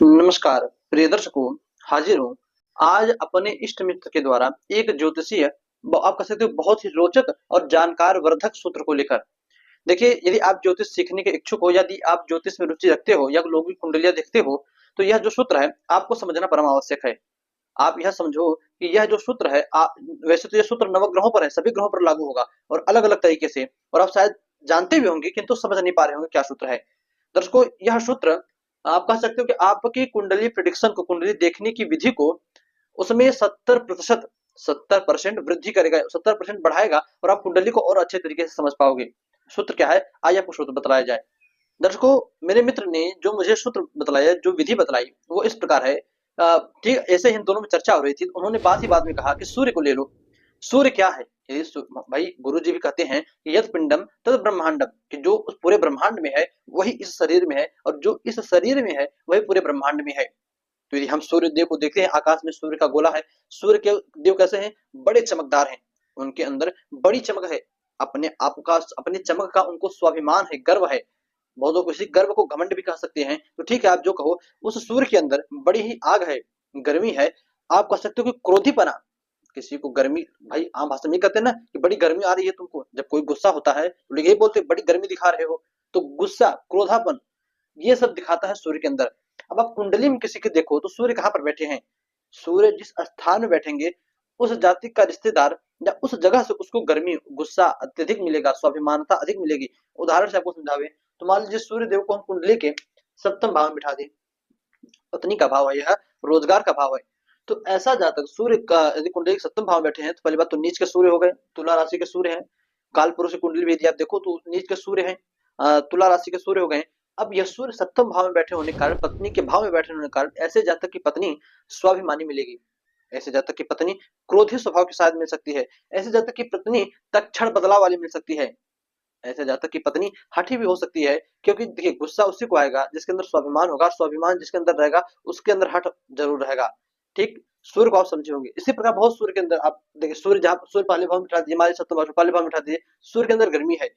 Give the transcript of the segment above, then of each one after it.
नमस्कार प्रिय दर्शकों। हाजिर हूँ आज अपने इष्ट मित्र के द्वारा एक ज्योतिषीय आप कह सकते हो बहुत ही रोचक और जानकार वर्धक सूत्र को लेकर। देखिए, यदि आप ज्योतिष सीखने के इच्छुक हो, यदि आप ज्योतिष में रुचि रखते हो या लोगों की कुंडलियां देखते हो, तो यह जो सूत्र है आपको समझना परम आवश्यक है। आप यह समझो कि यह जो सूत्र है वैसे तो यह सूत्र नवग्रहों पर है, सभी ग्रहों पर लागू होगा और अलग अलग तरीके से। और आप शायद जानते भी होंगे किंतु समझ नहीं पा रहे होंगे क्या सूत्र है। दर्शकों, यह सूत्र आप कह सकते हो कि आपकी कुंडली प्रिडिक्शन को, कुंडली देखने की विधि को, उसमें 70% 70% वृद्धि करेगा, 70% बढ़ाएगा और आप कुंडली को और अच्छे तरीके से समझ पाओगे। सूत्र क्या है, आइए आपको सूत्र बताया जाए। दर्शकों, मेरे मित्र ने जो मुझे सूत्र बतलाया, जो विधि बतलाई, वो इस प्रकार है। ठीक ऐसे ही इन दोनों में चर्चा हो रही थी, उन्होंने बात ही बात में कहा कि सूर्य को ले लो। सूर्य क्या है? ये भाई गुरु जी भी कहते हैं कि यद पिंडम तद ब्रह्मांडम, कि जो उस पूरे ब्रह्मांड में है वही इस शरीर में है, और जो इस शरीर में है वही पूरे ब्रह्मांड में है। तो यदि हम सूर्य देव को देखते हैं, आकाश में सूर्य का गोला है। सूर्य के देव कैसे हैं? बड़े चमकदार हैं, उनके अंदर बड़ी चमक है। अपने आप का, अपने चमक का उनको स्वाभिमान है, गर्व है। बहुत लोग इसी गर्व को घमंड भी कह सकते हैं, तो ठीक है, आप जो कहो। उस सूर्य के अंदर बड़ी ही आग है, गर्मी है। आप कह सकते हो कि क्रोधीपना, किसी को गर्मी, भाई आम भाषा में कहते हैं ना कि बड़ी गर्मी आ रही है तुमको। जब कोई गुस्सा होता है तो लोग यही बोलते हैं बड़ी गर्मी दिखा रहे हो। तो गुस्सा, क्रोधापन, ये सब दिखाता है सूर्य के अंदर। अब आप कुंडली में किसी के देखो तो सूर्य कहाँ पर बैठे हैं? सूर्य जिस स्थान में बैठेंगे, उस जाति का रिश्तेदार या उस जगह से उसको गर्मी, गुस्सा अत्यधिक मिलेगा, स्वाभिमानता अधिक मिलेगी। उदाहरण से आपको समझावे तो मान लीजिए सूर्य देव को हम कुंडली के सप्तम भाव में बिठा दें। पत्नी का भाव है यह, रोजगार का भाव है। तो ऐसा जातक सूर्य का यदि कुंडली के सप्तम भाव में बैठे हैं, तो पहली बात तो नीच के सूर्य हो गए, तुला राशि के सूर्य हैं। काल पुरुष की कुंडली भी यदि आप देखो तो नीच के सूर्य हैं, तुला राशि के सूर्य हो गए। अब यह सूर्य सप्तम भाव में बैठे होने के कारण, पत्नी के भाव में बैठे होने के कारण, ऐसे जातक की पत्नी स्वाभिमानी मिलेगी। ऐसे जातक की पत्नी क्रोधी स्वभाव के साथ मिल सकती है। ऐसे जातक की पत्नी तत्क्षण बदलाव वाली मिल सकती है। ऐसे जातक की पत्नी हठी भी हो सकती है, क्योंकि देखिए गुस्सा उसी को आएगा जिसके अंदर स्वाभिमान होगा, स्वाभिमान जिसके अंदर रहेगा उसके अंदर हठ जरूर रहेगा। ठीक, सूर्य को आप समझे होंगे। इसी प्रकार बहुत सूर्य के अंदर आप देखिए, सूर्य जहां सूर्य पहले भाव में बिठा दीजिए, हमारे सप्तम भाव में पहले भाव में बिठा दीजिए, सूर्य के अंदर गर्मी है।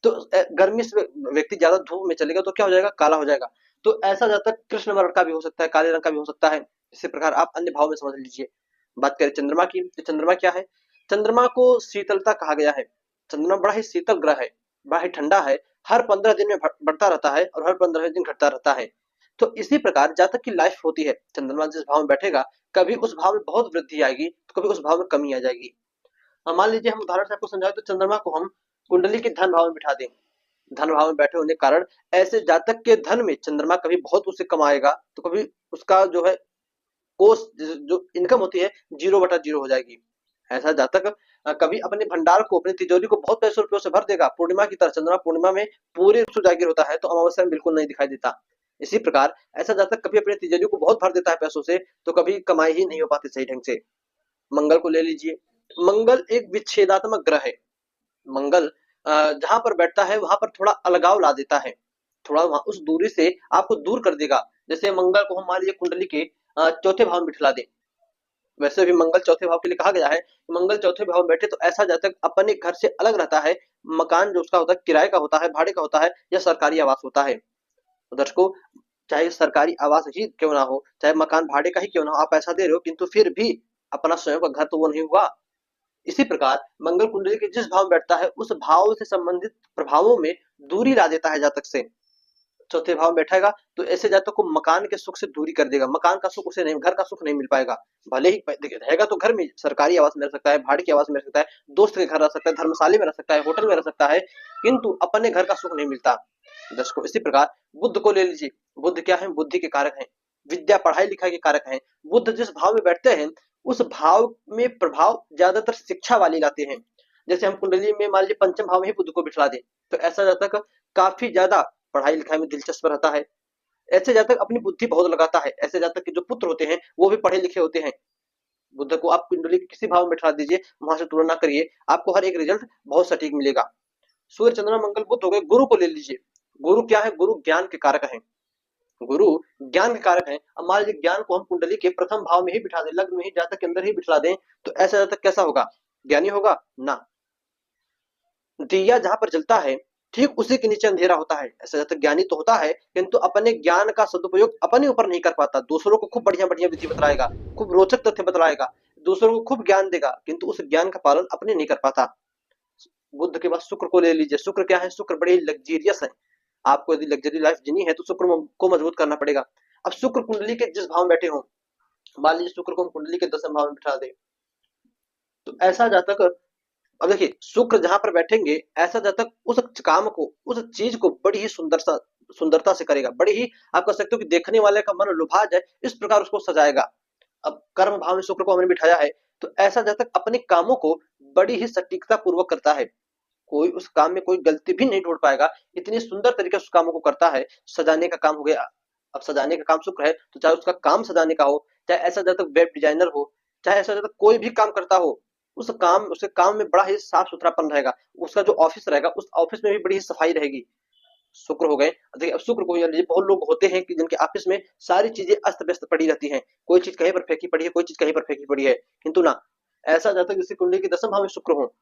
तो गर्मी से व्यक्ति ज्यादा धूप में चलेगा तो क्या हो जाएगा? काला हो जाएगा। तो ऐसा जातक कृष्ण वर्ण का भी हो सकता है, काले रंग का भी हो सकता है। इसी प्रकार आप अन्य भाव में समझ लीजिए। बात करें चंद्रमा की, तो चंद्रमा क्या है? चंद्रमा को शीतलता कहा गया है। चंद्रमा बड़ा ही शीतल ग्रह है, बड़ा ही ठंडा है। हर 15 दिन में बढ़ता रहता है और हर 15 दिन घटता रहता है। तो इसी प्रकार जातक की लाइफ होती है। चंद्रमा जिस भाव में बैठेगा, कभी उस भाव में बहुत वृद्धि आएगी तो कभी उस भाव में कमी आ जाएगी। मान लीजिए हम उदाहरण से आपको समझाएं तो चंद्रमा को हम कुंडली के धन भाव में बिठा दें। धन भाव में बैठे होने के कारण ऐसे जातक के धन में चंद्रमा कभी बहुत उसे कमाएगा तो कभी उसका जो है कोष, जो इनकम होती है, 0/0 हो जाएगी। ऐसा जातक कभी अपने भंडार को, अपनी तिजोरी को बहुत पैसों रुपयों से भर देगा, पूर्णिमा की तरह। चंद्रमा पूर्णिमा में पूरे रूप से उजागर होता है तो अमावस्या में बिल्कुल नहीं दिखाई देता। इसी प्रकार ऐसा जातक कभी अपनी तिजोरी को बहुत भर देता है पैसों से, तो कभी कमाई ही नहीं हो पाती सही ढंग से। मंगल को ले लीजिए। मंगल एक विच्छेदात्मक ग्रह है। मंगल जहां पर बैठता है वहां पर थोड़ा अलगाव ला देता है, थोड़ा वहां उस दूरी से आपको दूर कर देगा। जैसे मंगल को हम मान लीजिए कुंडली के चौथे भाव में बिठला दें। वैसे भी मंगल चौथे भाव के लिए कहा गया है कि मंगल चौथे भाव में बैठे तो ऐसा जातक अपने घर से अलग रहता है। मकान जो उसका होता है किराए का होता है, भाड़े का होता है, या सरकारी आवास होता है। तो दर्शकों, चाहे सरकारी आवास ही क्यों ना हो, चाहे मकान भाड़े का ही क्यों ना हो, आप पैसा दे रहे हो किंतु फिर भी अपना स्वयं का घर तो वो नहीं हुआ। इसी प्रकार मंगल कुंडली के जिस भाव में बैठता है उस भाव से संबंधित प्रभावों में दूरी ला देता है जातक से। चौथे भाव में बैठेगा तो ऐसे जातक को मकान के सुख से दूरी कर देगा। मकान का सुख उसे नहीं, घर का सुख नहीं मिल पाएगा। भले ही रहेगा तो घर में, सरकारी आवास में रह सकता है, भाड़े की आवास में रह सकता है, दोस्त के घर रह सकता है, धर्मशाला में रह सकता है, होटल में रह सकता है, किंतु अपने घर का सुख नहीं मिलता। दर्शकों, इसी प्रकार बुध को ले लीजिए। बुध क्या है? बुद्धि के कारक हैं, विद्या पढ़ाई लिखाई के कारक हैं। बुध जिस भाव में बैठते हैं उस भाव में प्रभाव ज्यादातर शिक्षा वाले लाते हैं। जैसे हम कुंडली में मान लीजिए पंचम भाव में ही बुध को बिठला दें, तो ऐसा जातक काफी ज्यादा पढ़ाई लिखाई में दिलचस्प रहता है। ऐसे जातक अपनी बुद्धि बहुत लगाता है। ऐसे जातक के जो पुत्र होते हैं वो भी पढ़े लिखे होते हैं। बुध को आप कुंडली के किसी भाव में बिठा दीजिए, वहां से तुलना करिए, आपको हर एक रिजल्ट बहुत सटीक मिलेगा। सूर्य चंद्रमा मंगल बुध हो गए। गुरु को ले लीजिए। गुरु क्या है? गुरु ज्ञान के कारक है। गुरु ज्ञान के कारक है। अब मान लीजिए ज्ञान को हम कुंडली के प्रथम भाव में ही बिठा दें, लग्न में ही, जातक के अंदर ही बिठा दें, तो ऐसा जातक कैसा होगा? ज्ञानी होगा ना। दिया जहां पर जलता है ठीक उसी के नीचे अंधेरा होता है। ऐसा जातक ज्ञानी तो होता है, किंतु अपने ज्ञान का सदुपयोग अपने ऊपर नहीं कर पाता। दूसरों को खूब बढ़िया-बढ़िया विधि बतलाएगा, खूब रोचक तथ्य बतलाएगा, दूसरों को खूब ज्ञान देगा, किंतु उस ज्ञान का पालन अपने नहीं कर पाता। बुध के बाद शुक्र को ले लीजिए। शुक्र क्या है? शुक्र बड़े ही लग्जेरियस है। आपको यदि लग्जरी लाइफ जीनी है तो शुक्र को मजबूत करना पड़ेगा। अब शुक्र कुंडली के जिस भाव में बैठे हों, मान लीजिए शुक्र को हम कुंडली के 10वें भाव में बिठा दें, तो ऐसा जातक, अब देखिए शुक्र जहां पर बैठेंगे, ऐसा जातक उस काम को, उस चीज को बड़ी ही सुंदरता से करेगा, बड़ी ही, आप कह सकते हो कि देखने वाले का मन लुभा जाए इस प्रकार उसको सजाएगा। अब कर्म भाव में शुक्र को हमने बिठाया है, तो ऐसा जातक अपने कामों को बड़ी ही सटीकता पूर्वक करता है। कोई उस काम में कोई गलती भी नहीं ढूंढ पाएगा, इतनी सुंदर तरीके से उस कामों को करता है। सजाने का काम हो गया, अब सजाने का काम शुक्र है, तो चाहे उसका काम सजाने का हो, चाहे ऐसा जातक वेब डिजाइनर हो, चाहे ऐसा जातक कोई भी काम करता हो, उस काम, उसके काम में बड़ा ही साफ सुथरापन रहेगा। उसका जो ऑफिस रहेगा, उस ऑफिस में भी बड़ी ही सफाई रहेगी। शुक्र हो गए। देखिए अब शुक्र को बहुत लोग होते हैं कि जिनके ऑफिस में सारी चीजें अस्त व्यस्त पड़ी रहती हैं, कोई चीज कहीं पर फेंकी पड़ी है, कोई चीज कहीं पर फेंकी पड़ी है, किंतु ना, ऐसा जातक जिसकी कुंडली के 10वें भाव में शुक्र हो,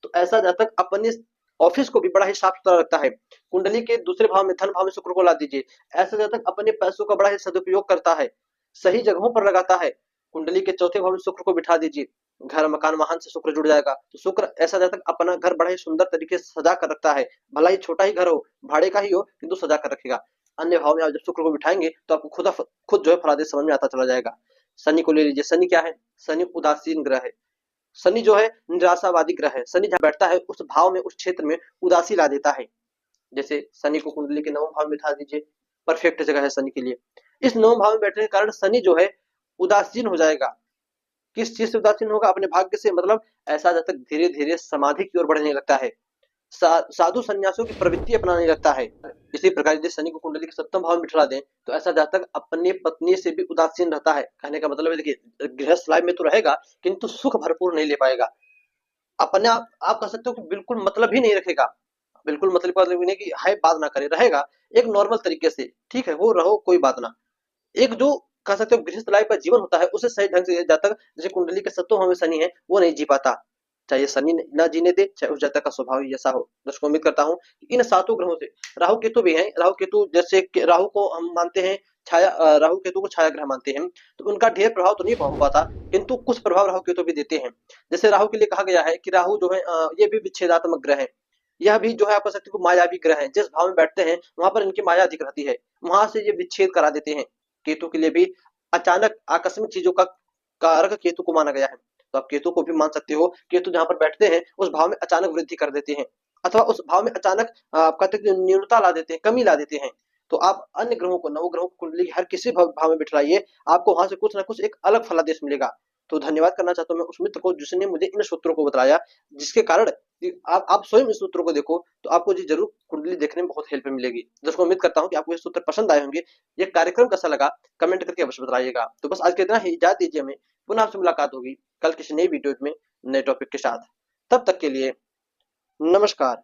तो ऐसा जातक अपने ऑफिस को भी बड़ा ही साफ सुथरा रखता है। कुंडली के दूसरे भाव में, धन भाव में शुक्र को ला दीजिए। ऐसा जातक अपने पैसों का बड़ा ही सदुपयोग करता है, सही जगहों पर लगाता है। कुंडली के चौथे भाव में शुक्र को बिठा दीजिए, घर मकान वाहन से शुक्र जुड़ जाएगा। तो शुक्र, ऐसा जातक अपना घर बड़ा ही सुंदर तरीके से सजा कर रखता है, भला ही छोटा ही घर हो, भाड़े का ही हो, किंतु सजा कर रखेगा। अन्य भाव में आप जब शुक्र को बिठाएंगे तो आपको खुद जो है फलादेश समझ में आता चला जाएगा। शनि को ले लीजिए। शनि क्या है? शनि उदासीन ग्रह है। शनि जो है निराशावादी ग्रह है। शनि जहाँ बैठता है उस भाव में, उस क्षेत्र में उदासी ला देता है। जैसे शनि को कुंडली के 9वें भाव में बिठा दीजिए, परफेक्ट जगह है शनि के लिए। इस 9वें भाव में बैठने के कारण शनि जो है उदासीन हो जाएगा। किस चीज से उदासीन होगा? अपने भाग्य से। मतलब ऐसा जब तक धीरे धीरे समाधि की ओर बढ़ने लगता है, साधु संन्यासों की प्रवृत्ति अपनाने लगता है। इसी प्रकार यदि शनि को कुंडली के 7वें भाव में बिठा दें तो ऐसा जातक अपनी पत्नी से भी उदासीन रहता है। कहने का मतलब है, देखिए गृहस्थ लाइफ में तो रहेगा, किंतु सुख भरपूर नहीं ले पाएगा। अपने आप कह सकते हो कि बिल्कुल मतलब ही नहीं रखेगा। बिल्कुल मतलब नहीं कि हाय बात ना करे, रहेगा एक नॉर्मल तरीके से, ठीक है वो रहो कोई बात ना। एक जो कह सकते हो गृहस्थ लाइफ का जीवन होता है, उसे सही ढंग से जातक, जैसे कुंडली के 7वें भाव में शनि है, वो नहीं जी पाता। चाहे शनि ना जीने दे, चाहे उस जातक का स्वभाव ही ऐसा हो। दोस्तों उम्मीद करता हूँ इन 7 ग्रहों से, राहु केतु भी हैं। राहु केतु, जैसे राहु को हम मानते हैं छाया, राहु केतु को छाया ग्रह मानते हैं, तो उनका ढेर प्रभाव तो नहीं हो पाता, किंतु कुछ प्रभाव राहु केतु भी देते हैं। जैसे राहु के लिए कहा गया है कि राहु जो है ये भी विच्छेदात्मक ग्रह है। यह भी जो है आप कह सकते हो मायावी ग्रह है। जिस भाव में बैठते हैं वहां पर इनकी माया अधिक रहती है, वहां से ये विच्छेद करा देते हैं। केतु के लिए भी अचानक आकस्मिक चीजों का कारक केतु को माना गया है, तो आप केतु को भी मान सकते हो। केतु जहां पर बैठते हैं उस भाव में अचानक वृद्धि कर देते हैं, अथवा उस भाव में अचानक आप कहते हैं न्यूनता ला देते हैं, कमी ला देते हैं। तो आप अन्य ग्रहों को, 9 ग्रहों को कुंडली के हर किसी भाव में बिठलाइए, आपको वहां से कुछ ना कुछ एक अलग फलादेश मिलेगा। तो धन्यवाद करना चाहता हूँ मैं उस मित्र को जिसने मुझे इन सूत्रों को बताया, जिसके कारण आप स्वयं इस सूत्रों को देखो तो आपको जी जरूर कुंडली देखने में बहुत हेल्प मिलेगी। दोस्तों उम्मीद करता हूँ कि आपको ये सूत्र पसंद आए होंगे। ये कार्यक्रम कैसा लगा कमेंट करके अवश्य बताइएगा। तो बस आज के इतना ही, इजाजत दीजिए हमें, पुनः आपसे मुलाकात होगी कल किसी नई वीडियो में नए टॉपिक के साथ। तब तक के लिए नमस्कार।